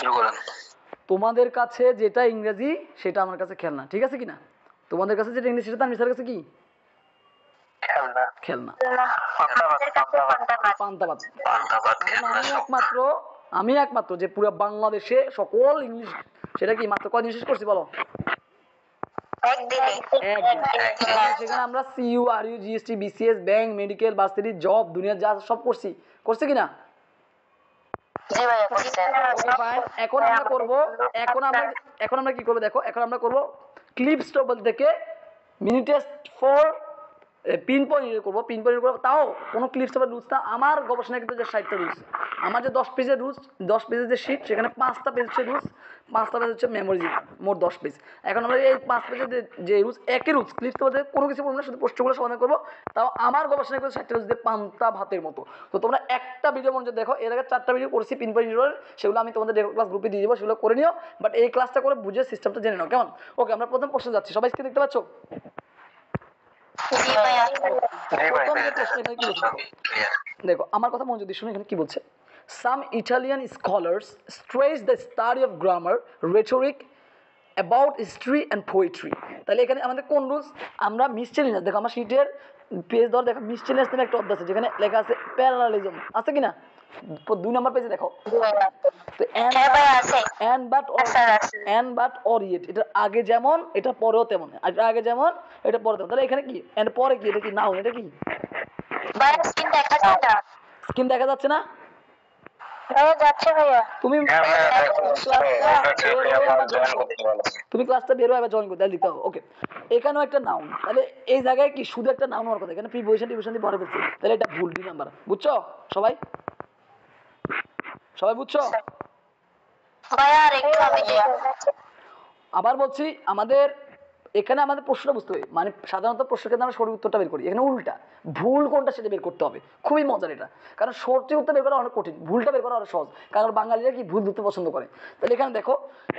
শুরু করেন। তোমাদের কাছে যেটা ইংরেজি সেটা আমার কাছে খেলনা, ঠিক আছে কিনা? তোমাদের কাছে যেটা ইংরেজি সেটা তানভীর কাছে কি খেলনা। আমি একমাত্র যে পুরো বাংলাদেশে সকল ইংলিশ সেটা কি মাত্র কয়দিন শেষ করছি বলো? সেখানে আমরা CU RU GST BCS bank medical varsity job দুনিয়া যা সব করছি কিনা? এখন আমরা কি করবো দেখো, এখন আমরা করবো ক্লিপস টেবল থেকে mini test for pin point করবো, তাও কোনো ক্লিপস টেবল রুলস না। আমার গবেষণায় কিন্তু যে 60টা রুলস, আমার যে 10 পেজের রুলস, 10 পেজের যে শিট, সেখানে 5টা পেজ হচ্ছে রুলস, 5টা পেজ হচ্ছে মেমোরি, মোট 10 পেজ। এখন আমরা এই 5 পেজের যে রুলস, একই রুলস ক্লিপস টেবল থেকে কোনো কিছু করবো না, শুধু প্রশ্নগুলো সমাধান করবো। তাও আমার গবেষণায় কিন্তু 60টা রুলস দিয়ে পান্তা ভাতের মতো। তো তোমরা একটা ভিডিও মনে দেখো, এর আগে 4টা ভিডিও করেছি পিন পয়েন্ট, সেগুলো আমি তোমাদের ক্লাস গ্রুপে দিয়ে দেবো, সেগুলো করে নিও। বাট এই ক্লাসটা করে বুঝে সিস্টেমটা জেনে নাও, কেমন? ওকে, আমরা প্রথম প্রশ্ন যাচ্ছি। সবাই স্ক্রিন দেখতে পাচ্ছ? দেখো আমার কথা মনোযোগ দিয়ে শুনো, এখানে কি বলছে? Some Italian scholars stress the study of grammar, rhetoric, about history and poetry. তাহলে এখানে আমাদের কোন রুলস? আমরা মিসচেলিনাস, দেখো আমার শিটের পেজ ধর, দেখো মিসচেলিনাস নামে একটা অধ্যায় আছে যেখানে লেখা আছে প্যারালালিজম, আছে কিনা? 2 নম্বর পেজে দেখো। তো এন্ড বাট অর ইয়েট, এটা আগে যেমন এটা পরেও তেমন, এটা আগে যেমন এটা পরে তেমন। তাহলে এখানে কি এন্ড পরে কি, এটা কি নাউন? এটা কি স্কিন দেখা যাচ্ছে না? তুমি ক্লাসটা বের হয়ে জয়েন করতে লিখতে হবে। ওকে, এখানেও একটা নাউন, তাহলে এই জায়গায় কি শুধু একটা নাউন হওয়ার কথা, এখানে প্রিপোজিশন দিয়ে ভরে ফেলছে, তাহলে এটা ভুল। 2 নাম্বার, বুঝছো সবাই? বুঝছো? আবার বলছি, আমাদের এখানে আমাদের প্রশ্নটা বুঝতে হবে, মানে সাধারণত প্রশ্ন ক্ষেত্রে আমরা সঠিক উত্তরটা বের করি, এখানে উল্টা, ভুল কোনটা সেটা বের করতে হবে। খুবই মজার এটা, কারণ সঠিক উত্তর বের করা অনেক কঠিন, ভুলটা বের করা অনেক সহজ, কারণ বাঙালিরা কি ভুল ধরতে পছন্দ করে। তাহলে এখানে দেখো,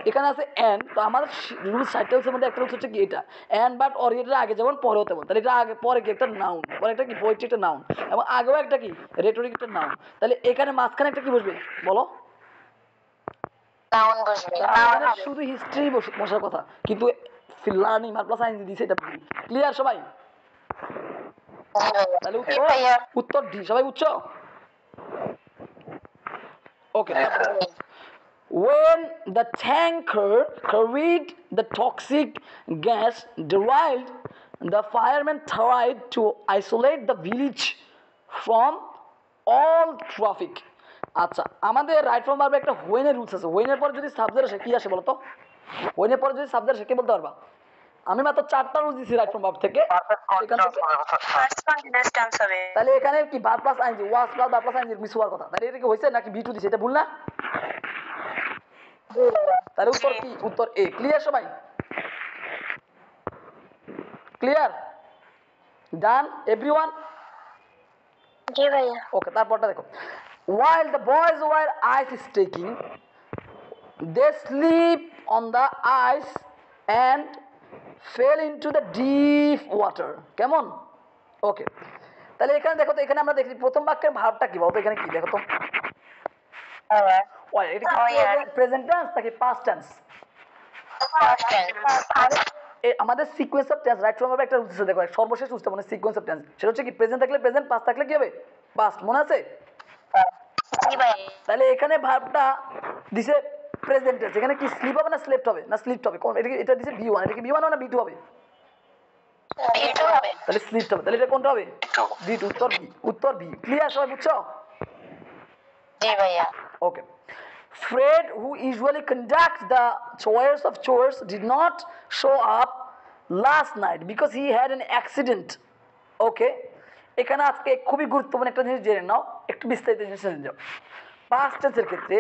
এখানে আছে এন্ড, তো আমাদের রুলস 60টা রুলসের মধ্যে একটা রুলস হচ্ছে কি এটা, এন্ড বাট অর এটা আগে যেমন পরেও তেমন। তাহলে এটা আগে পরে কি একটা নাউন, পরে একটা কি পোয়েট্রি একটা নাউন, এবং আগেও একটা কি রেটরিক একটা নাউন। তাহলে এখানে মাঝখানে একটা কি বসবে বলো? শুধু হিস্ট্রি বসার কথা, কিন্তু লার্নিং আর প্লাস আইএনজি দিয়েছে, এটা ক্লিয়ার সবাই? তাহলে উত্তর ডি, সবাই বুঝছো? ওকে, when the tanker carried the toxic gas derived, the firemen tried to isolate the village from all traffic. আচ্ছা, আমাদের রাইট ফ্রম ভার্বে একটা হোয়েনের রুলস আছে। হোয়েনের পরে যদি সাবজেক্ট আসে কি আসে বলো তো? হোয়েনের পরে যদি সাবজেক্ট আসে কে বলতে পারবা? আমি মাত্র 4টা রুলস দিছি রাইট ফ্রম ভার্ব থেকে, সেখান থেকে ফার্স্ট কন্টিনিউয়াস টেন্স হবে। তাহলে এখানে কি verb plus ING, was plus verb plus ING miss হওয়ার কথা। তাহলে এটা কি হইছে নাকি বি টু দিছে? এটা ভুল না? তাহলে উত্তর কি? উত্তর এ। ক্লিয়ার সবাই? ক্লিয়ার? ডান এভরিওয়ান? জি ভাইয়া। ওকে, তারপরটা দেখো, while the boys were ice skating, they sleep on the ice and fell into the deep water. কেমন? ওকে, তাহলে এখানে দেখো তো, এখানে আমরা দেখি প্রথম বাক্যের ভার্বটা কি বলতো? এখানে কি দেখো তো, এটা কি প্রেজেন্ট টেন্স নাকি পাস্ট টেন্স? আমাদের sequence of tense right from verb একটা রুলস আছে, দেখো সর্বশেষ রুলসটা মানে সিকোয়েন্স অফ টেন্স, সেটা হচ্ছে কি প্রেজেন্ট থাকলে প্রেজেন্ট, পাস্ট থাকলে কি হবে পাস্ট, মনে আছে? তাহলে এখানে ভার্বটা দিছে প্রেজেন্ট টেন্স, এখানে কি স্লিপ হবে না স্লেপ্ট হবে? না স্লিপ্ট হবে। কোন এটা দিছে বি1, এটা কি বি1 হবে না বি2 হবে? বি2 হবে। তাহলে স্লিপ্ট হবে, তাহলে এটা কোনটা হবে? বি2। উত্তর বি, উত্তর বি। ক্লিয়ার সবাই? বুঝছো? জি ভাইয়া। ওকে, Fred, who usually conducts the chores, did not show up last night because he had an accident. Okay, এখানে আজকে খুবই গুরুত্বপূর্ণ একটা জিনিস জেনে নাও, একটু বিস্তারিত জিনিস জেনে যাও। পাস্ট টেন্সের ক্ষেত্রে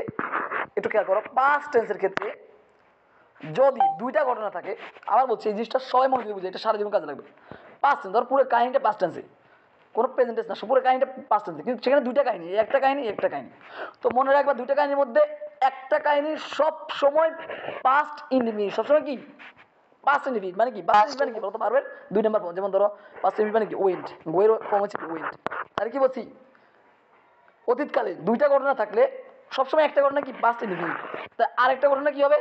একটু খেয়াল করো, পাস্ট টেন্সের ক্ষেত্রে যদি 2টা ঘটনা থাকে, আবার বলছি এই জিনিসটা সবাই মনে করে বুঝে, এটা সারা জীবন কাজে লাগবে। পাস্ট টেন্স, ধর পুরো কাহিনীটা পাস্ট টেন্সে, কোনো প্রেজেন্ট টেন্স না, পুরো কাহিনীটা পাস্ট টেন্সে, কিন্তু সেখানে 2টা কাহিনী, একটা কাহিনী একটা কাহিনী। তো মনে রাখবা 2টা কাহিনীর মধ্যে একটা কাহিনী সব সময় পাস্ট ইনডিফিনিট, সবসময় কি পাস্ট ইনডিফিনিট, মানে কি পাস্ট মানে কি বলতে পারবে? 2 নাম্বার ফর্ম, যেমন ধরো পাস্ট ইনডিফিনিট মানে কি ওয়েন্ট, গোয়ের ফর্ম হচ্ছে ওয়েন্ট। তাহলে কি বলছি, অতীতকালে 2টা ঘটনা থাকলে সবসময় একটা ঘটনা কি পাস্ট ইনডিফিনিট। তা আরেকটা ঘটনা কি হবে,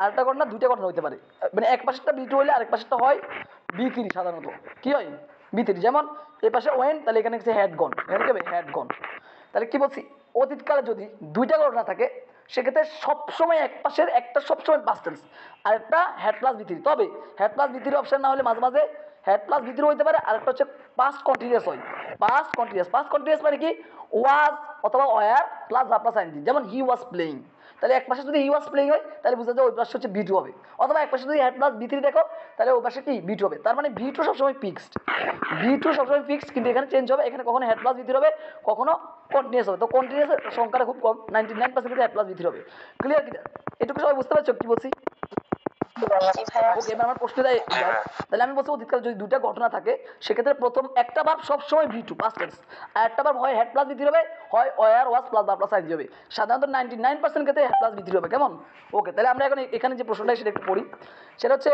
আরেকটা ঘটনা দুইটা ঘটনা হতে পারে, মানে এক পাশেরটা বি টু হলে আরেক পাশেরটা হয় বি থ্রি সাধারণত কি হয় বি থ্রি। যেমন এই পাশে ওয়েন, তাহলে এখানে হচ্ছে হ্যাড গন, এখানে কি হবে হ্যাড গন। তাহলে কি বলছি, অতীতকালে যদি দুইটা ঘটনা থাকে সেক্ষেত্রে সবসময় এক পাশের একটা সবসময় পাস্ট টেন্স আর একটা হ্যাড প্লাস বি থ্রি। তবে had plus V three option না হলে মাঝে মাঝে হ্যাড প্লাস বি থ্রি হইতে পারে, আর একটা হচ্ছে পাস্ট কন্টিনিউয়াস হয়। পাস্ট কন্টিনিউয়াস মানে কি ওয়াজ অথবা were plus verb plus ING. যেমন হি ওয়াজ প্লেইং, তাহলে এক পাশে যদি হি ওয়াজ প্লেইং হয় তাহলে বুঝা যায় ওই পাশে হচ্ছে বি টু হবে, অথবা এক পাশে যদি হ্যাড প্লাস বি থ্রি দেখো তাহলে ওই পাশে কি বি টু হবে। তার মানে বি টু সবসময় ফিক্সড, বি টু সবসময় ফিক্সড, কিন্তু এখানে চেঞ্জ হবে, এখানে কখনো হ্যাড প্লাস বি থ্রি হবে কখনো কন্টিনিউয়াস হবে। তো কন্টিনিউয়াস সংখ্যাটা খুব কম, 99% হ্যাড প্লাস বি থ্রি হবে। ক্লিয়ার কিনা, এটুকু সবাই বুঝতে পারছো কি বলছি? ওকে, এবার আমার প্রশ্ন যায়, তাহলে আমি বলছি অতীতকালে যদি দুটা ঘটনা থাকে সেক্ষেত্রে প্রথম একটা ভার্ব সবসময় ভি টু পাস্ট টেন্স, আর একটা ভার্ব হয় হ্যাড প্লাস বি থ্রি হবে, হয় were was plus verb plus ING হবে। সাধারণত 99% ক্ষেত্রে হ্যাড প্লাস বি থ্রি হবে। কেমন? ওকে, তাহলে আমরা এখন এখানে যে প্রশ্নটা সেটা একটু পড়ি। সেটা হচ্ছে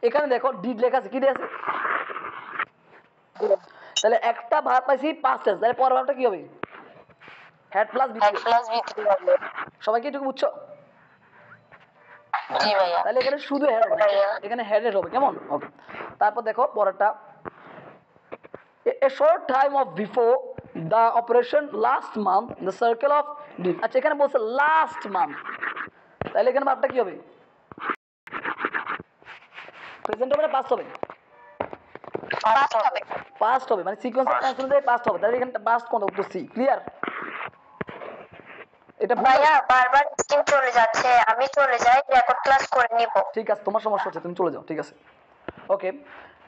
এখানে দেখো ডিড লেখা আছে, কি দিয়ে আছে? তাহলে একটা ভার্ব পাইছি পাস্ট টেন্স, তাহলে পরের ভার্বটা কি হবে? হ্যাড প্লাস বি থ্রি হবে। সবাই কি এটুকু বুঝছো? তাহলে এখানে শুধু হেড হবে, এখানে হেডেড হবে। কেমন? ওকে, তারপর দেখো পরেরটা, a short time of before the operation last month the circle of did। আচ্ছা, এখানে বলছে লাস্ট মান্থ, তাহলে এখানে ভাবটা কি হবে? প্রেজেন্ট হবে না পাস্ট হবে? পাস্ট হবে, মানে সিকোয়েন্স অফ টেন্স অনুযায়ী পাস্ট হবে। তাহলে এখানে পাস্ট কোনটা? উত্তর সি। ক্লিয়ার? এটা ভাইয়া বারবার স্ক্রিন চলে যাচ্ছে, আমি চলে যাই, রেকর্ড ক্লাস করে নিব। ঠিক আছে, তোমার সমস্যা হচ্ছে, তুমি চলে যাও। ঠিক আছে, okay.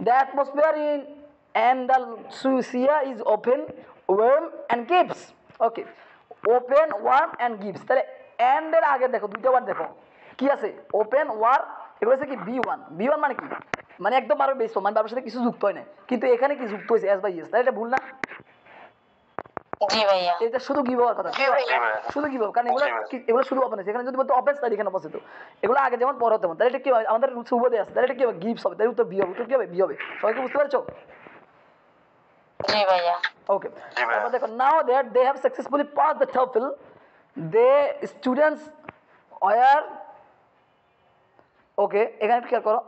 The atmosphere in Andalusia is open warm and gives. Okay, open warm and gives, তাহলে অ্যান্ড এর আগে দেখো দুইটা ওয়ার্ড দেখো কি আছে, ওপেন ওয়ার, এগুলো হচ্ছে কি বি ওয়ান। বি ওয়ান মানে কি, মানে একদম আরো বেশি, মানে বাবার সাথে কিছু যুক্ত হয় না, কিন্তু এখানে কি যুক্ত হয়েছে এস বাই এস, তাহলে এটা ভুল না? জি ভাইয়া, এটা শুধু গিভ হওয়ার কথা, শুধু গিভ, কারণ এগুলো শুধু ওপেন আছে। এখানে যদি বলতো অপেন্স, তাহলে এখানে অপোজিট, এগুলো আগে যেমন পরে তেমন। তাহলে এটা কি হবে, আমাদের শুভ দিয়ে আছে, তাহলে এটা কি হবে গিভস হবে, তাহলে উত্তর বি হবে। উত্তর কি হবে? বি হবে। সবাই কি বুঝতে পারছো? জি ভাইয়া। ওকে, তারপর দেখো now that they have successfully pass the TOEFL they students were. Okay, এখানে খেয়াল করো,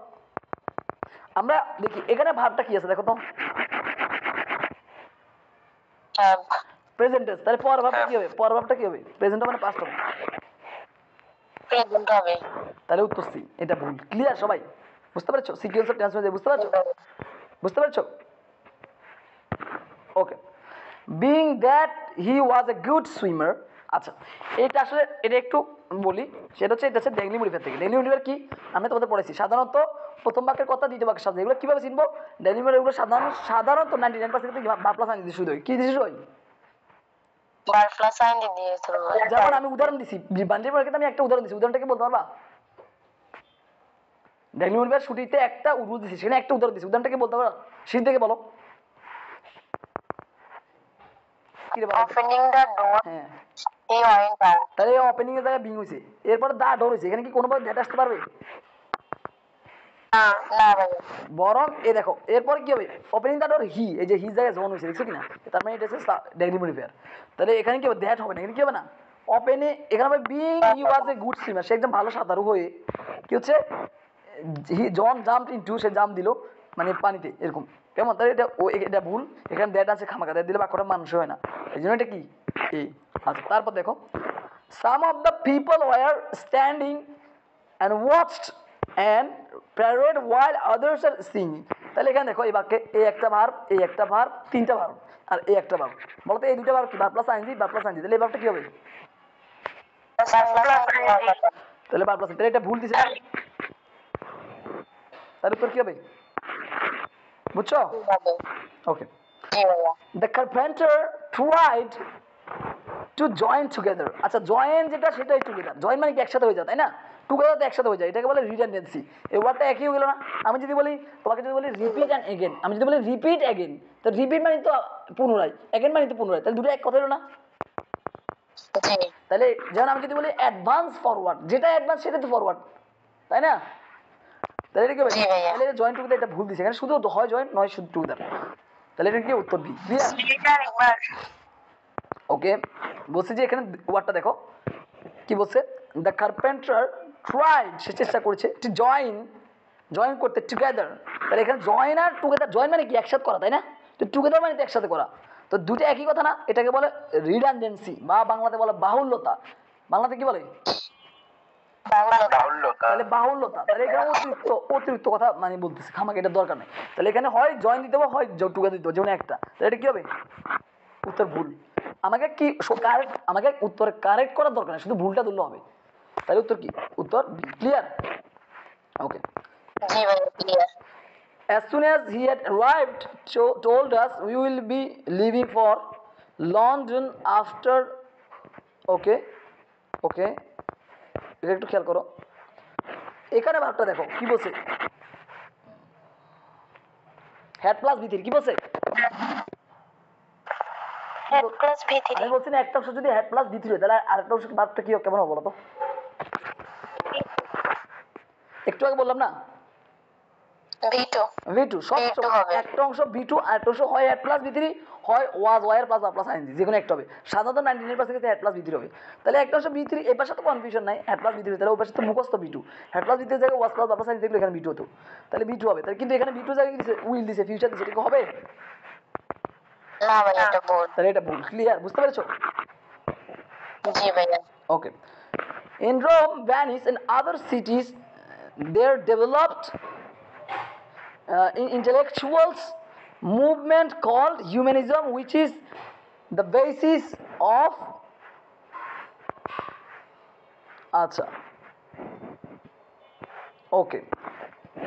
আমরা দেখি এখানে ভাবটা কি আছে দেখো তো, প্রেজেন্ট টেন্স। তাহলে পরের ভাবটা কি হবে? পরের ভাবটা কি হবে? প্রেজেন্ট হবে না পাস্ট হবে? প্রেজেন্ট হবে। তাহলে উত্তর সি, এটা ভুল। ক্লিয়ার সবাই? বুঝতে পারছো সিকোয়েন্স অফ টেন্স অনুযায়ী? বুঝতে পারছো? বুঝতে পারছো? Okay, being that he was a good swimmer. আচ্ছা, এটা আসলে এটা একটু বলি, সেটা হচ্ছে এটা হচ্ছে ডেইলি মডিফায়ার থেকে। ডেইলি মডিফায়ার কি আমি তোমাদের পড়েছি, সাধারণত প্রথম বাক্যের কথা দ্বিতীয় বাক্যের সাথে, এগুলো কিভাবে চিনবো? ডেইলি মডিফায়ার এগুলো সাধারণত 99% ভার্ব প্লাস আইএনজি শুরু হয়। কি দিছিস হয়? ভার্ব প্লাস আইএনজি দিয়ে শুরু হয়। যেমন আমি উদাহরণ দিছি, বান্ডির মার্কেটে আমি একটা উদাহরণ দিছি, উদাহরণটা কি বলতে পারবা? ডেইলি মডিফায়ার ছুটিতে একটা উদাহরণ দিছি, সেখানে একটা উদাহরণ দিছি, উদাহরণটা কি বলতে পারবা? শীত থেকে বলো। ওপেনিং দ্য ডোর, হ্যাঁ, হি ওয়েন্ট আউট। তাহলে ওপেনিং এর জায়গায় বিং হইছে, এরপর দা ডোর হইছে, এখানে কি কোনোভাবে দ্যাট আসতে পারবে? না ভাইয়া। বরং এ দেখো এরপর কি হবে, ওপেনিং দ্য ডোর হি, এই যে হি জায়গায় জন হইছে, দেখছো কিনা? তার মানে এটা হচ্ছে ডেইলি মডিফায়ার। তাহলে এখানে কি হবে? দ্যাট হবে না, এখানে কি হবে না? ওপেনে এখানে হবে being he was a good swimmer, সে একদম ভালো সাঁতারু হয়ে কি হচ্ছে, হি জন জাম্পড ইনটু, সে জাম্প দিল মানে পানিতে, এরকম। কেমন? তাহলে এটা ভুল, এখানে দ্যাট আছে খামাকা, দ্যাট দিলে বাক্যটা মানুষ হয় না, এই জন্য এটা কি এই। আচ্ছা, তারপর দেখো some of the people were standing and watched and parade while others are singing। তাহলে এখানে দেখো এই বাক্যে এই একটা ভার্ব, এই একটা ভার্ব, তিনটা ভার্ব, আর এই একটা ভার্ব। বলতো এই দুটো ভার্ব কি? Verb plus ING, verb plus ING. তাহলে এই ভার্বটা কি হবে? তাহলে ভার্ব প্লাস, তাহলে এটা ভুল দিছে, তার উপর কি হবে? বুঝছো? Okay, the carpenter tried to join together. আচ্ছা, জয়েন যেটা সেটাই টুগেদার, জয়েন মানে কি একসাথে হয়ে যায়, তাই না? টুগেদার তো একসাথে হয়ে যায়, এটাকে বলে রিডান্ডেন্সি। এই ওয়ার্ডটা একই হয়ে গেল না? আমি যদি বলি তোমাকে, যদি বলি রিপিট অ্যান্ড এগেন, আমি যদি বলি রিপিট অ্যাগেন, তো রিপিট মানে তো পুনরায়, অ্যাগেন মানে তো পুনরায়, তাহলে দুটো এক কথা হলো না? তাহলে যেমন আমি যদি বলি অ্যাডভান্স ফরওয়ার্ড, যেটা অ্যাডভান্স সেটা তো ফরওয়ার্ড, তাই না? তাহলে এটা কি হবে? তাহলে জয়েন টুগেদার এটা ভুল দিছে, এখানে শুধু হয় জয়েন, নয় শুধু টুগেদার। তাহলে এটা কি উত্তর বি। ওকে, বলছি যে এখানে ওয়ার্ডটা দেখো কি বলছে, দ্য কার্পেন্টার ট্রাইড, সে চেষ্টা করেছে, টু জয়েন করতে, টুগেদার। তাহলে এখানে জয়েন আর টুগেদার, জয়েন মানে কি একসাথে করা, তাই না? তো টুগেদার মানে তো একসাথে করা, তো দুটো একই কথা না? এটাকে বলে রিডান্ডেন্সি, বা বাংলাতে বলে বাহুল্যতা। বাংলাতে কি বলে? তাহলে বাহুল্যতা। তাহলে এখানে অতিরিক্ত কথা মানে বলতেছে, খামাকে এটা দরকার নেই। তাহলে এখানে হয় জয়েন দিতে হবে, হয় টুগেদার দিতে হবে, যেমন একটা। তাহলে এটা কি হবে? উত্তর ভুল। আমাকে কি কারেক্ট, আমাকে উত্তর কারেক্ট করার দরকার নেই, শুধু ভুলটা ধরলে হবে। তাহলে উত্তর কি? উত্তর বি। ক্লিয়ার? ওকে। জি ভাই clear. As soon as he had arrived, told us we will be leaving for London after. ওকে ওকে, এটা একটু খেয়াল করো, এখানে ভাবটা দেখো কি বলছে, হ্যাড প্লাস ভিতরি কি বলছে? হেড প্লাস ভি3। আমি বলছি না একটা অংশ যদি হ্যাড প্লাস ভিতরি হয়, তাহলে আরেকটা অংশ ভাবটা কি কেমন হবে বলো তো? একটু আগে বললাম না V2 সব একটা অংশ V2 আর একটা অংশ হয় হেড প্লাস V3, হয় ওয়াজ ওয়ার প্লাস বা প্লাস আইএনজি, যে কোনো একটা হবে। সাধারণত 99% ক্ষেত্রে হেড প্লাস V3 হবে। তাহলে একটা অংশ V3, এই পাশে তো কনফিউশন নাই, হেড প্লাস V3, তাহলে ওই পাশে তো মুখস্থ V2, হেড প্লাস V3 জায়গায় ওয়াজ প্লাস বা প্লাস আইএনজি দেখলে এখানে V2 হতো, তাহলে V2 হবে। তাহলে কিন্তু এখানে V2 জায়গায় দিছে উইল দিছে, ফিউচার দিছে, এটা কি হবে? না ভাই এটা ভুল। তাহলে এটা ভুল। ক্লিয়ার? বুঝতে পেরেছো? জি ভাইয়া। Okay. In Rome, Venice, and other cities, there developed in intellectuals movement called humanism, which is the basis of. আচ্ছা, ওকে,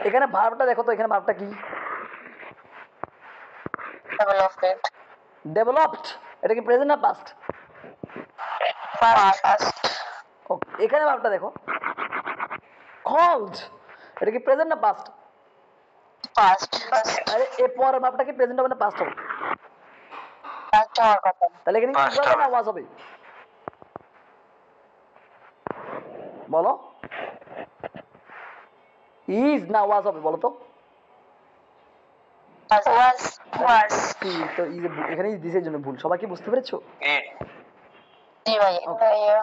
এখানে ভার্বটা দেখো তো, এখানে ভার্বটা কি? ডেভেলপমেন্ট। ডেভেলপড, এটা কি প্রেজেন্ট না পাস্ট? ফার্স্ট। ওকে, এখানে ভার্বটা দেখো, কল্ড, এটা কি প্রেজেন্ট না পাস্ট? ফার্স্ট। আরে এর পরের ভার্বটা কি প্রেজেন্ট হবে না পাস্ট হবে? ফার্স্ট হওয়ার কথা। তাহলে এখানে কি হবে না ওয়াজ হবে? বলো, ইজ না ওয়াজ হবে বলো তো? ওয়াজ। তো ইজ, এখানে ইজ দিসের জন্য ভুল। সবাই কি বুঝতে পেরেছো? জি ভাইয়া।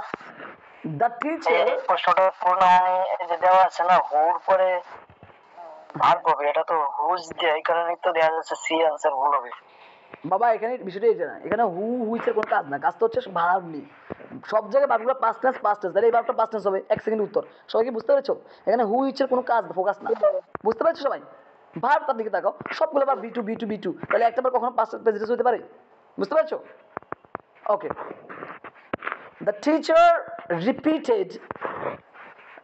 দ্য টিচার, প্রশ্নটা পূর্ণ যে দেওয়া আছে না, হুর পরে ভার্ব হবে, এটা তো হুজ দিয়ে, এই কারণে তো দেওয়া যাচ্ছে সি আনসার ভুল হবে। বাবা এখানে বিষয়টা এটা না, এখানে হুইচের কোনো কাজ না, কাজ তো হচ্ছে ভার্ব নেই। সব জায়গায় ভার্বগুলো পাস্ট টেন্স, তাহলে এই ভার্বটা পাস্ট টেন্স হবে। এক সেকেন্ড উত্তর। সবাই কি বুঝতে পেরেছো? এখানে হুইচের কোনো কাজ, ফোকাস না। বুঝতে পেরেছো সবাই? ভার্বটার দিকে তাকাও, সবগুলো ভার্ব B2 তাহলে একটা বার কখনো পাস্ট প্রেজেন্ট হতে পারে? বুঝতে পেরেছো? ওকে। The teacher repeated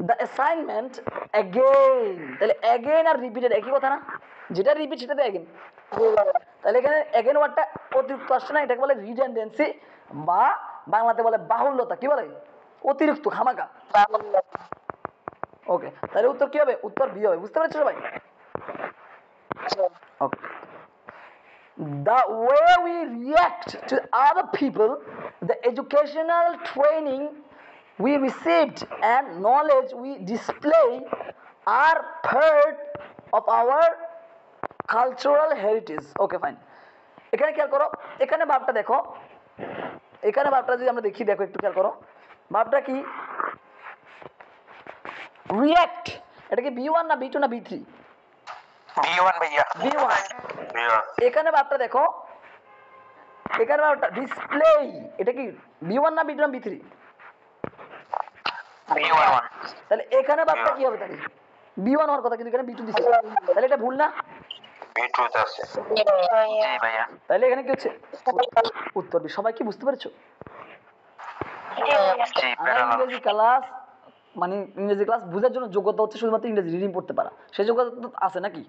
the assignment again, তাহলে again আর repeated একই কথা না? যেটা রিপিট সেটাতে again। তাহলে এখানে again ওয়ার্ডটা অতিরিক্ত আসছে না, এটাকে বলে রিডান্ডেন্সি, বা বাংলাতে বলে বাহুল্যতা। কি বলে? অতিরিক্ত, খামাকা। ওকে, তাহলে উত্তর কি হবে? উত্তর বি হবে। বুঝতে পেরেছো সবাই? ওকে। The way we react to other people, the educational training we received and knowledge we display are part of our cultural heritage. Okay, fine. এখানে খেয়াল করো, এখানে ভাবটা দেখো, এখানে ভাবটা যদি আমরা দেখি, দেখো একটু খেয়াল করো, ভাবটা কি? রিঅ্যাক্ট, এটা কি B1 না B2 না B3? B1 ভাইয়া। B1। এখানে ভাবটা দেখো, এখানে ভাবটা ডিসপ্লে, এটা কি B1 না B2 না B3? B1। তাহলে এখানে ভাবটা কি হবে? তাহলে B1 হওয়ার কথা, কিন্তু এখানে B2 দিছে, তাহলে এটা ভুল না? B2 তে আছে। জি ভাইয়া। তাহলে এখানে কি হচ্ছে? উত্তর বি। সবাই কি বুঝতে পেরেছো? ইংরেজি ক্লাস মানে ইংরেজি ক্লাস বোঝার জন্য যোগ্যতা হচ্ছে শুধুমাত্র ইংরেজি রিডিং পড়তে পারা, সেই যোগ্যতা তো আছে নাকি?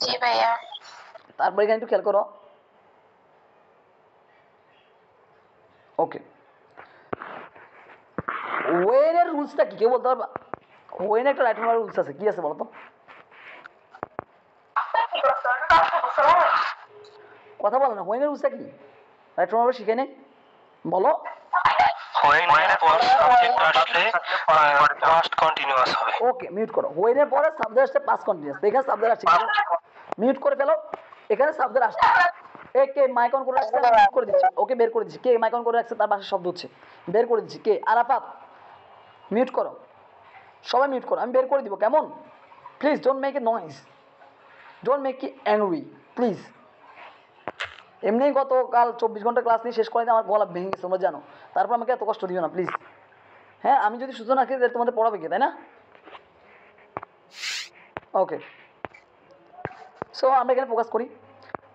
জি ভাইয়া। তারপর এখানে একটু খেয়াল করো, ওকে, ওয়েনের রুলসটা কি কেউ বলতে পারবা? ওয়েনের একটা রাইট ফর্মের রুলস আছে, কি আছে বলো তো? কথা বলো না, ওয়েনের রুলসটা কি? রাইট ফর্ম শিখে নেই, বলো। ওকে, মিউট করো। ওয়েনের পরে সাবজেক্ট আসছে পাস্ট কন্টিনিউয়াস, এখানে সাবজেক্ট আসছে, মিউট করে ফেলো। এখানে সাবজেক্ট আসছে, এ কে মাইক অন করে রাখছে, আমি মিউট করে দিচ্ছি, ওকে বের করে দিচ্ছি। কে মাইক অন করে রাখছে, তার বাসার শব্দ হচ্ছে, বের করে দিচ্ছি। কে? আরাফাত, মিউট করো, সবাই মিউট করো, আমি বের করে দিব, কেমন? Please don't make a noise, don't make E angry please. এমনি গতকাল 24 ঘন্টা ক্লাস নিয়ে শেষ করে আমার গলা ভেঙে গেছে, তোমরা জানো, তারপর আমাকে এত কষ্ট দিও না প্লিজ। হ্যাঁ, আমি যদি সুস্থ না খেয়ে তাহলে তোমাদের পড়াবে কে, তাই না? ওকে, সো আমরা এখানে ফোকাস করি।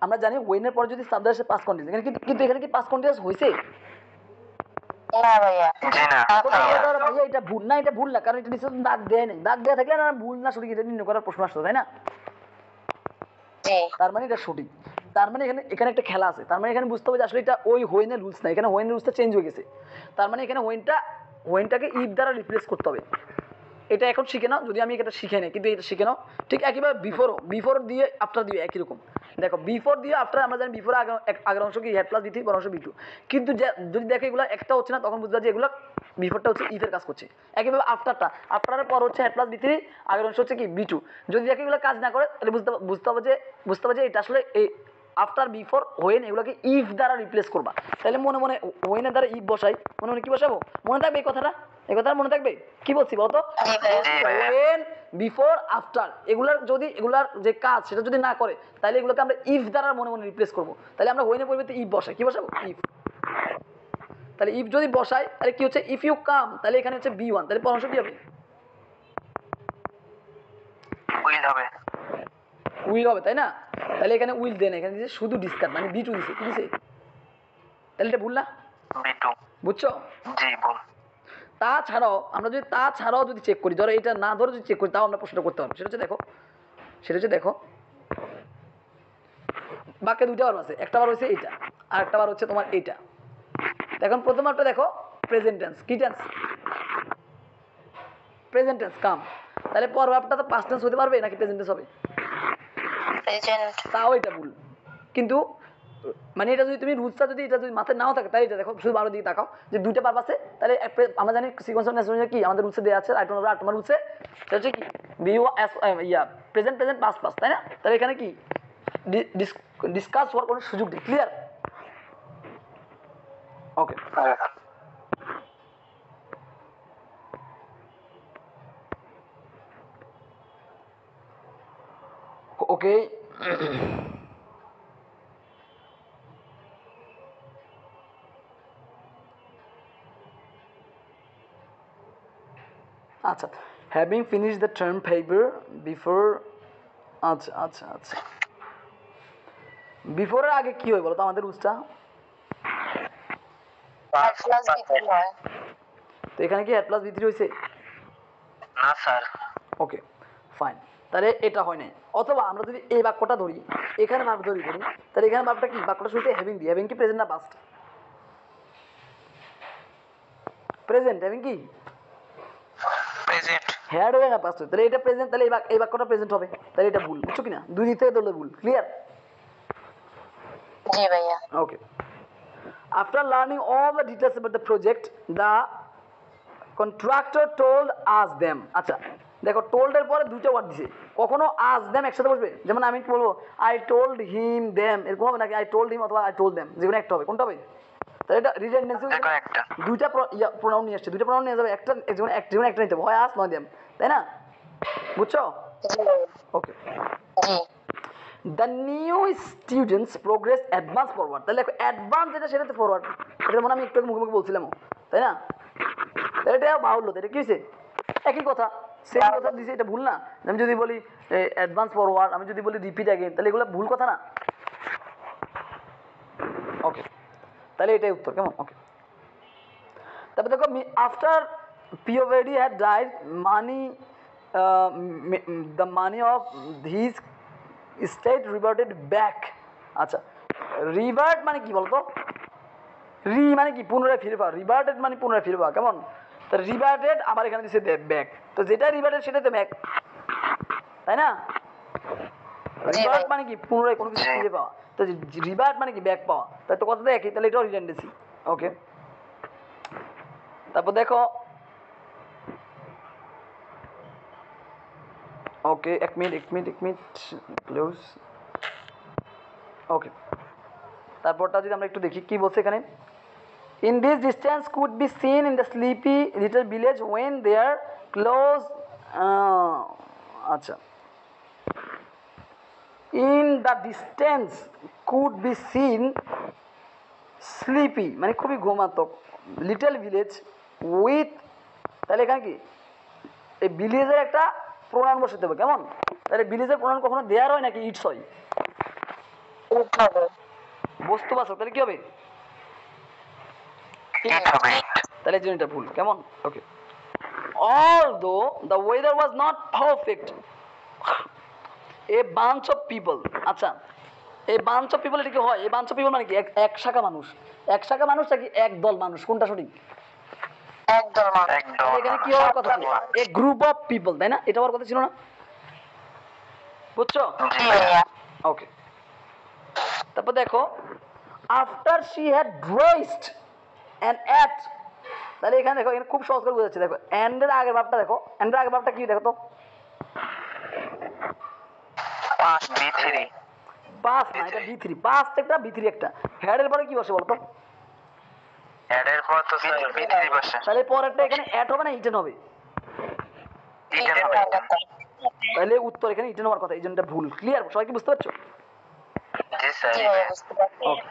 আমরা জানি ওয়েনের পরে যদি সাবজেক্ট আসে পাস কন্টিনিউয়াস, এখানে কিন্তু এখানে কি পাস কন্টিনিউয়াস হয়েছে? না ভাইয়া। ভাইয়া এটা ভুল না, এটা ভুল না, কারণ এটা নিশ্চয় দাগ দেয় নাই, দাগ দেওয়া থাকলে না ভুল না সঠিক এটা নির্ণয় করার প্রশ্ন আসতো, তাই না? তার মানে এটা সঠিক। তার মানে এখানে এখানে একটা খেলা আছে, তার মানে এখানে বুঝতে হবে যে আসলে এটা ওই হোয়েনের রুলস না, এখানে হোয়েনের রুলসটা চেঞ্জ হয়ে গেছে। তার মানে এখানে হোয়েনটাকে ইফ দ্বারা রিপ্লেস করতে হবে। এটা এখন শিখে নাও, যদি আমি এটা শিখে নিই, কিন্তু এটা শিখে নাও। ঠিক একইভাবে বিফোর দিয়ে আফটার দিয়ে একই রকম। দেখো বিফোর দিয়ে আফটার আমরা জানি বিফোর আগের অংশ কি হেড প্লাস বি3, পর অংশ বি2, কিন্তু যদি দেখো এগুলো একটা হচ্ছে না, তখন বুঝবা যে এগুলো বিফোরটা হচ্ছে ইফের কাজ করছে। একইভাবে আফটারের পর হচ্ছে হেড প্লাস বি3, আগের অংশ হচ্ছে কি বি2। যদি দেখো এগুলো কাজ না করে তাহলে বুঝতে হবে যে এটা আসলে এই আফটার বিফোর হোয়েন এগুলোকে ইফ দ্বারা রিপ্লেস করবা। তাহলে মনে মনে হোয়েনের দ্বারা ইফ বসাই, মনে মনে কি বসাবো? মনে থাকবে এই কথাটা? এই কথা মনে থাকবে? কি বলছি বলতো? হোয়েন, বিফোর, আফটার, এগুলার যে কাজ সেটা যদি না করে তাহলে এগুলোকে আমরা ইফ দ্বারা মনে মনে রিপ্লেস করবো। তাহলে আমরা হোয়েনের পরিবর্তে ইফ বসাই, কি বসাবো? ইফ। তাহলে ইফ যদি বসাই তাহলে কি হচ্ছে? ইফ ইউ কাম, তাহলে এখানে হচ্ছে বি1, তাহলে পরামর্শ কি হবে? উইল হবে, তাই না? তাহলে এখানে উইল দেন, এখানে দিয়েছে শুধু ডিসকার্ড, মানে বি2 দিছে, কি দিছে? তাহলে এটা ভুল না? বুঝছো? তাছাড়াও যদি চেক করি, ধরো এটা না ধরে যদি চেক করি, তাও আমরা প্রশ্নটা করতে পারবো। সেটা হচ্ছে দেখো বাক্যে দুইটা বার আছে, একটা বার হচ্ছে এইটা আর একটা বার হচ্ছে তোমার এইটা। এখন প্রথম একটা দেখো প্রেজেন্ট টেন্স, কি টেন্স? প্রেজেন্ট টেন্স কাম। তাহলে পরভাবটা তো পাস্ট টেন্স হতে পারবে নাকি প্রেজেন্ট টেন্স হবে? প্রেজেন্ট। তাও এটা ভুল, কিন্তু মানে এটা যদি তুমি রুলসটা যদি এটা যদি মাথায় নাও থাকে তাহলে এটা দেখো শুধু 12 দিকে তাকাও যে দুইটা পার্প আছে। তাহলে আমরা জানি সিকোয়েন্স অফ নেসেসারি কি আমাদের রুলসে দেওয়া আছে, 8 নম্বর রুলসে সেটা হচ্ছে কি প্রেজেন্ট পাস্ট পাস্ট, তাই না? তাহলে এখানে কি ডিসকাস হওয়ার কোনো সুযোগ নেই। ক্লিয়ার? ওকে, ওকে। আচ্ছা, having finish the term paper before. আচ্ছা বিফোরের আগে কি হয় বলো তো আমাদের রুলসটা? তো এখানে কি হেড প্লাস বি3 হয়েছে? না স্যার। ওকে ফাইন, তাহলে এটা হয় নাই। অথবা আমরা যদি এই বাক্যটা ধরি, এখানে ভাব ধরি তাহলে এখানে ভাবটা কি? বাক্যটা শুরুতে হ্যাভিং দি, হ্যাভিং কি প্রেজেন্ট না পাস্ট? প্রেজেন্ট। হ্যাভিং কি প্রেজেন্ট। হ্যাড হবে না পাস্ট? তাহলে এটা প্রেজেন্ট, তাহলে এই বাক্যটা প্রেজেন্ট হবে, তাহলে এটা ভুল। বুঝছো কিনা? দুই দিক থেকে ধরলে ভুল। ক্লিয়ার? জি ভাইয়া। ওকে, after learning all the details about the project, the contractor told us them. আচ্ছা দেখো, told এর পরে দুটো ওয়ার্ড দিছে, কখনো us them একসাথে বসবে? যেমন আমি বলবো I told him them, এরকম হবে নাকি I told him অথবা I told them? যেকোনো একটা হবে, কোনটা হবে? তাহলে এটা রিডান্ডেন্সি, দুইটা প্রোনাউন নিয়ে আসছে, দুইটা প্রোনাউন নিয়ে যাবে, যেকোনো একটা নিতে হবে, হয় us নয় them, তাই না? বুঝছো? ওকে, জি। The new students progress advance forward. তাহলে দেখো অ্যাডভান্স যেটা সেটাতে ফরওয়ার্ড, এটা মনে আমি একটু মুখে বলছিলাম, তাই না? তাহলে এটা বাহুল্য, এটা কি হয়েছে? একই কথা, সেম কথা দিয়েছে, এটা ভুল না? আমি যদি বলি অ্যাডভান্স ফরওয়ার্ড, আমি যদি বলি রিপিট অ্যাগেন, তাহলে এগুলো ভুল কথা না? ওকে, তাহলে এটাই উত্তর, কেমন? ওকে, তারপর দেখো আফটার পিওভেডি had died money, the money of his state reverted back. আচ্ছা, রিভার্ট মানে কি বলতো? রি মানে কি? পুনরায় ফিরে পাওয়া। রিভার্টেড মানে পুনরায় ফিরে পাওয়া, কেমন? তো রিভার্টেড আবার এখানে দিচ্ছে ব্যাক, তো যেটা রিভার্টেড সেটাই তো ব্যাক, তাই না? রিভার্ট মানে কি? পুনরায় কোনো কিছু ফিরে পাওয়া, তো রিভার্ট মানে কি? ব্যাক পাওয়া, তাই তো কথা তো একই, তাহলে এটাও রিডান্ডেন্সি। ওকে, তারপর দেখো, ওকে এক মিনিট ক্লোজ। ওকে, তারপরটা যদি আমরা একটু দেখি কি বলছে এখানে, in this distance could be seen in the sleepy little village when they are close, আচ্ছা, in the distance could be seen sleepy মানে খুবই ঘুমাতক, লিটল ভিলেজ উইথ, তাহলে এখানে কি এই ভিলেজের একটা প্রণাম বসাতে হবে, কেমন? তাহলে ভিলেজের প্রণাম কখনো দেয়ার হয় নাকি ইটস হয়? বস্তুবাচক, তাহলে কি হবে? তাহলে এই জিনিসটা ভুল, কেমন? ওকে, although the weather was not perfect, a bunch of people, আচ্ছা এই বাঞ্চ অফ পিপল, এটা কি হয়? এই বাঞ্চ অফ পিপল মানে কি এক শাখা মানুষ, এক শাখা মানুষ নাকি একদল মানুষ, কোনটা সঠিক? একদল মানুষ। এখানে কি হওয়ার কথা ছিল? এ গ্রুপ অফ পিপল, তাই না? এটা হওয়ার কথা ছিল না? বুঝছো? ওকে, তারপর দেখো after she had dressed and at, তাহলে এখানে দেখো এখানে খুব সহজ করে বোঝাচ্ছে, দেখো অ্যান্ড এর আগের ভাবটা দেখো, অ্যান্ড এর আগের ভাবটা কি দেখো তো, পাস্ট বি3, পাস্ট না, এটা বি3, পাস্ট একটা বি3 একটা, হ্যাড এর পরে কি বসে বলো তো? অ্যাড এর পর তো বি3 বসে, তাহলে পরেরটা এখানে অ্যাট হবে না ইটেন হবে? ইটেন হবে। তাহলে উত্তর এখানে ইটেন হওয়ার কথা, এই জন্য এটা ভুল। ক্লিয়ার? সবাই কি বুঝতে পারছো? জি sir. Okay.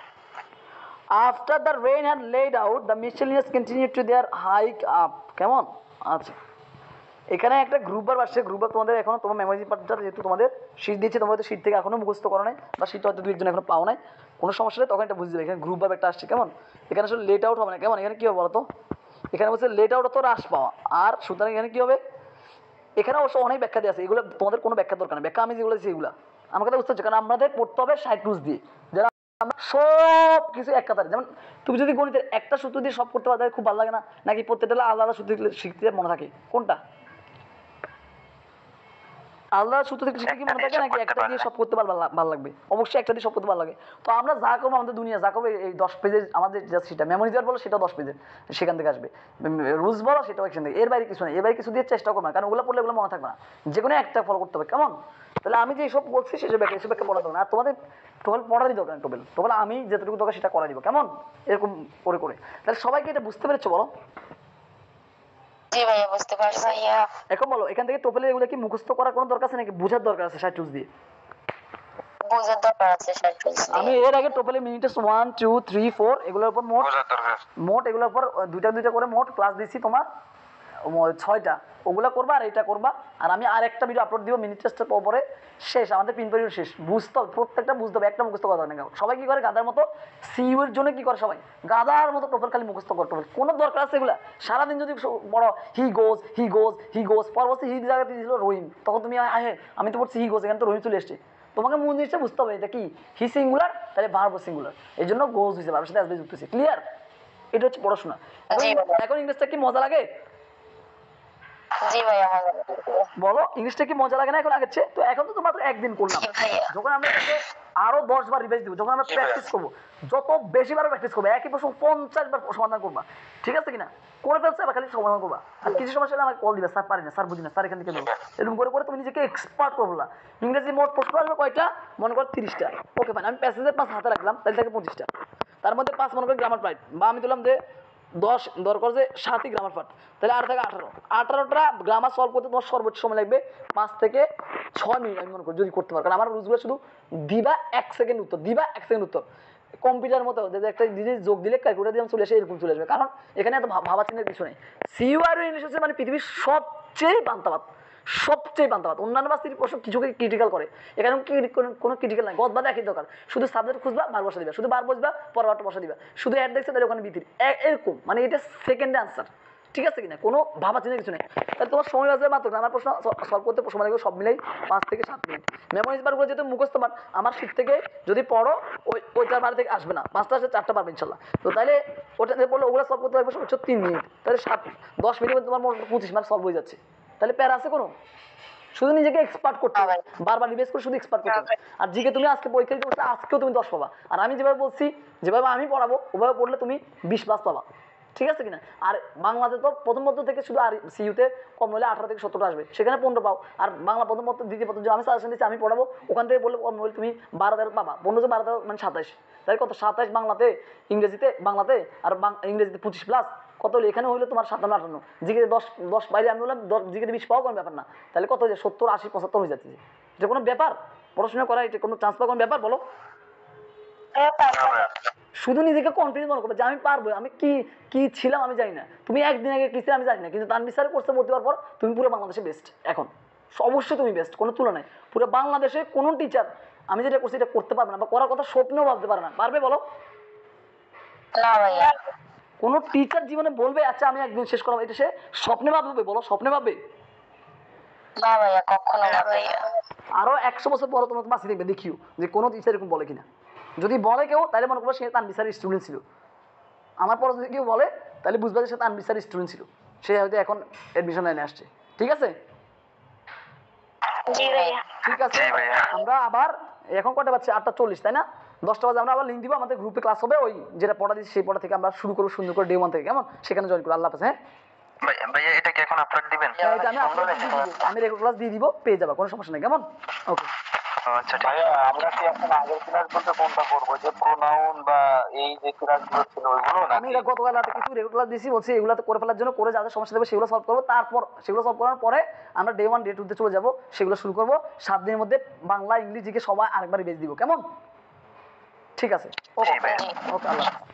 After the rain had laid out, the miscellaneous continued to their hike up. কেমন? আচ্ছা, এখানে একটা গ্রুপ বার আসছে, গ্রুপ বার তোমাদের এখনো তোমার মেমোরি পার্টটা যেহেতু তোমাদের শীট দিয়েছে, তোমরা হয়তো শীট থেকে এখনো মুখস্থ করো নাই, বা শীট হয়তো 2-1 জন এখনো পাও নাই, কোনো সমস্যা নেই, তখন এটা বুঝতে হবে। এখানে গ্রুপ বার একটা আসছে, কেমন? এখানে আসলে লেট আউট হবে না, কেমন? এখানে কি হবে বলো তো? এখানে বলছে লেট আউট তো হ্রাস পাওয়া, আর সুতরাং এখানে কি হবে? এখানে অবশ্য অনেক ব্যাখ্যা দিয়ে আছে, এগুলো তোমাদের কোনো ব্যাখ্যা দরকার নেই, ব্যাখ্যা আমি যেগুলো দিচ্ছি এগুলো আমার কথা বুঝতে হচ্ছে, কারণ আমাদের পড়তে হবে 60 রুলস দিয়ে, যারা আমরা সব কিছু এক কাতারে, যেমন তুমি যদি গণিতের একটা সূত্র দিয়ে সব করতে পারো খুব ভালো লাগে না, নাকি প্রত্যেকটা আলাদা আলাদা সূত্র শিখতে মনে থাকে? কোনটা? আলাদা সূত্র থেকে শিখতে কি মনে থাকে, নাকি একটা দিয়ে সব করতে ভালো লাগবে? অবশ্যই একটা দিয়ে সব করতে ভালো লাগে। তো আমরা যা করবো, আমাদের দুনিয়া যা করবো, এই 10 পেজের আমাদের জাস্ট সেটা মেমোরিজার বলো, সেটাও 10 পেজের, সেখান থেকে আসবে। রুলস বলো, সেটাও এখান থেকে, এর বাইরে কিছু নেই, এর বাইরে কিছু দিয়ে চেষ্টা করবো না, কারণ ওগুলো পড়লে ওগুলো মনে থাকবে না, যে কোনো একটা ফলো করতে হবে, কেমন? তাহলে আমি যে সব বলছি সেসব ব্যাখ্যা পড়া দরকার না, আর তোমাদের টোবেল পড়ারই দরকার, টোবেল আমি যেটুকু দরকার সেটা করা দিব, কেমন? এরকম করে করে, তাহলে সবাইকে এটা বুঝতে পেরেছো বলো? জি ভাইয়া বুঝতে পারছি। এখন বলো, এখান থেকে টোপেলের এগুলো কি মুখস্থ করার কোনো দরকার আছে নাকি বোঝার দরকার আছে? 60 দিয়ে বোঝার দরকার আছে 60 আমি এর আগে টোপেলে মিনিটেস 1 2 3 4 এগুলোর উপর মোট এগুলোর উপর দুইটা করে মোট ক্লাস দিচ্ছি তোমার 6টা, ওগুলো করবা আর এটা করবা, আর আমি আর একটা ভিডিও আপলোড দিব মিনিট টেস্টের পরে, শেষ আমাদের প্রিন্ট পিরিয়ড শেষ। বুঝতে হবে, প্রত্যেকটা বুঝতে হবে, একটা মুখস্থ করা দরকার নেই। সবাই কি করে গাদার মতো সিইউ এর জন্য কি করে, সবাই গাদার মতো টোপেল খালি মুখস্থ করতে হবে, কোনো দরকার আছে এগুলা? সারাদিন যদি বড় হি গোজ হি গোজ হি গোজ, পরবর্তী হি জায়গাতে ছিল রহিম, তখন তুমি আমি তো বলছি হি গোজ, এখানে তো রহিম চলে এসছে, তোমাকে মূল জিনিসটা বুঝতে হবে, এটা কি হি সিঙ্গুলার, তাহলে ভার্ব সিঙ্গুলার, এই জন্য গোজ হয়েছে, ভার্বের সাথে আসবে যুক্ত হয়েছে। ক্লিয়ার? এটা হচ্ছে পড়াশোনা। এখন ইংলিশটা কি মজা লাগে? জি ভাইয়া বলো, ইংলিশটা কি মজা লাগে না এখন আগের চেয়ে? তো এখন তো তোমার একদিন করলাম, যখন আমরা আরো 10 বার রিভাইজ দিব, যখন আমরা প্র্যাকটিস করবো, যত বেশি বার প্র্যাকটিস করবো, একই প্রশ্ন 50 বার সমাধান করবা, ঠিক আছে কিনা? করে ফেলছে, এবার খালি সমাধান করবা, আর কিছু সমস্যা হলে আমাকে কল দিবা, স্যার পারি না, স্যার বুঝি না, স্যার এখান থেকে দেবো, এরকম করে করে তুমি নিজেকে এক্সপার্ট করবো। ইংরেজি মোট প্রশ্ন আসবে কয়টা? মনে করো 30টা, ওকে ফাইন, আমি প্যাসেজের 5 হাতে রাখলাম, তাহলে থাকে 25টা, তার মধ্যে 5 মনে করি গ্রামার পার্ট, বা আমি দিলাম যে 10 দরকার যে 7ই গ্রামার পার্ট, তাহলে আর থাকে 18টা গ্রামার সলভ করতে তোমার সর্বোচ্চ সময় লাগবে 5 থেকে 6 মিনিট, আমি মনে করি, যদি করতে পারো। কারণ আমার রুলসগুলো শুধু দিবা 1 সেকেন্ড উত্তর, দিবা 1 সেকেন্ড উত্তর, কম্পিউটার মতো যে একটা জিনিস যোগ দিলে ক্যালকুলেটার দিয়ে চলে আসে, এরকম চলে আসবে, কারণ এখানে এত ভাবা চিন্তার কিছু নেই। সিইউ ইংলিশ হচ্ছে মানে পৃথিবীর সবচেয়ে পান্তাবাদ, সবচেয়ে পান্তাবাদ। অন্যান্য ভার্সিটির প্রশ্ন কিছু ক্রিটিক্যাল করে, এখানে কোনো ক্রিটিক্যাল নাই, গদ বাদে একই দরকার, শুধু সাবজেক্ট খুঁজবা, বার বসা দিবা, শুধু বার বসবা, পরবারটা বসা দিবা, শুধু অ্যাড দেখছে তাহলে ওখানে ভিত্তির এরকম, মানে এটা সেকেন্ডে আনসার, ঠিক আছে কিনা? কোনো ভাবা চিন্তা কিছু নেই। তাহলে তোমার সময় আসবে মাত্র, আমার প্রশ্ন সলভ করতে সময় লাগবে সব মিলাই 5 থেকে 7 মিনিট। মেমোরিজ বারগুলো যেহেতু মুখস্থ পাঠ, আমার শীত থেকে যদি পড়ো ওইটার বাড়ি থেকে আসবে না, 5টা আসে 4টা পারবে ইনশাল্লাহ। তো তাহলে ওটা পড়লে ওগুলো সলভ করতে পারবে সর্বোচ্চ 3 মিনিট, তাহলে 10 মিনিটের মধ্যে তোমার মোট 25 মার্ক সলভ হয়ে যাচ্ছে। তাহলে প্যারা আছে কোনো? শুধু নিজেকে এক্সপার্ট করতে হবে, বারবার রিভাইজ করে শুধু এক্সপার্ট করতে হবে। আর জিকে তুমি আজকে পরীক্ষা দিতে আজকেও তুমি 10 পাবা, আর আমি যেভাবে বলছি, যেভাবে আমি পড়াবো ওভাবে পড়লে তুমি 20+ পাবা, ঠিক আছে কিনা? আর বাংলাতে তো প্রথম পত্র থেকে শুধু আর সিইউতে কম হলে 18 থেকে 17 আসবে, সেখানে 15 পাও। আর বাংলা প্রথম পত্র দ্বিতীয় পত্র আমি সাজেশন দিচ্ছি আমি পড়াবো, ওখান থেকে বললে কম হলে তুমি 12-13 পাবা। 15 12 মানে 27, তাই কত 27 বাংলাতে, ইংরেজিতে বাংলাতে আর ইংরেজিতে 25 প্লাস কত হলো এখানে হইলো তোমার 57 58, জিকে 10 বাইরে আমি বললাম 10 জিকে 20 পাও কোনো ব্যাপার না, তাহলে কত হয়েছে 70 80 75 হয়ে যাচ্ছে। এটা কোনো ব্যাপার? পড়াশোনা করা এটা কোনো চান্স পাওয়ার কোনো ব্যাপার বলো? শুধু নিজেকে কনফিডেন্স মনে করবে যে আমি পারবো, আমি কি কি ছিলাম আমি জানি না, তুমি একদিন আগে কি ছিলাম আমি জানি না, কিন্তু তানভীর স্যারের কোর্সে ভর্তি হওয়ার পর তুমি পুরো বাংলাদেশে বেস্ট। এখন অবশ্যই তুমি বেস্ট, কোনো তুলনায় পুরো বাংলাদেশে কোনো টিচার আমি যেটা করছি এটা করতে পারবে না বা করার কথা স্বপ্নেও ভাবতে পারে না। পারবে বলো? না ভাইয়া। কোনো টিচার জীবনে বলবে আচ্ছা আমি একদিন শেষ করাবো, এটা সে স্বপ্নে ভাববে? বলো স্বপ্নে ভাববে? না ভাইয়া, কখনো না ভাইয়া। আরো 100 বছর পরে তোমাকে বাঁচিয়ে দেখবে, দেখিও যে কোনো টিচার এরকম বলে কিনা। যদি বলে কেউ তাহলে মনে করবো সে তানভীর স্যারের স্টুডেন্ট ছিল। আমার পরে যদি কেউ বলে তাহলে বুঝবে যে সে তানভীর স্যারের স্টুডেন্ট ছিল, সে হয়তো এখন অ্যাডমিশন লাইনে আসছে। ঠিক আছে? জি ভাইয়া। ঠিক আছে, আমরা আবার এখন কটা বাজছে? 8:40, তাই না? 10টা বাজে আমরা আবার লিঙ্ক দিব, আমাদের গ্রুপে ক্লাস হবে, ওই যেটা পড়া দিচ্ছি সেই পড়া থেকে আমরা শুরু করবো সুন্দর করে ডে 1 থেকে, কেমন? সেখানে জয়েন করো। আল্লাহ হাফেজ। হ্যাঁ ভাইয়া এটা কি এখন আপলোড দিবেন? হ্যাঁ, এটা আমি আপলোড দিয়ে দিব, আমি রেগুলার ক্লাস দিয়ে দিব, পেয়ে যাবা, কোনো সমস্যা নেই। কেমন? ওকে আচ্ছা ঠিক ভাইয়া আমরা কি এখন আগের ক্লাস বলতে কোনটা করবো, যে প্রোনাউন বা এই যে ক্লাসগুলো ছিল ওইগুলো আমি এটা গতকাল রাতে কিছু রেগুলার ক্লাস দিয়েছি, বলছি এগুলোতে করে ফেলার জন্য, করে যাদের সমস্যা দেবে সেগুলো সলভ করবো, তারপর সেগুলো সলভ করার পরে আমরা ডে 1 ডে 2 তে চলে যাবো, সেগুলো শুরু করবো। 7 দিনের মধ্যে বাংলা ইংলিশ জিকে সবাই আরেকবার বেজ দিব। কেমন? ঠিক আছে, ওকে ওকে, আল্লাহ হাফেজ।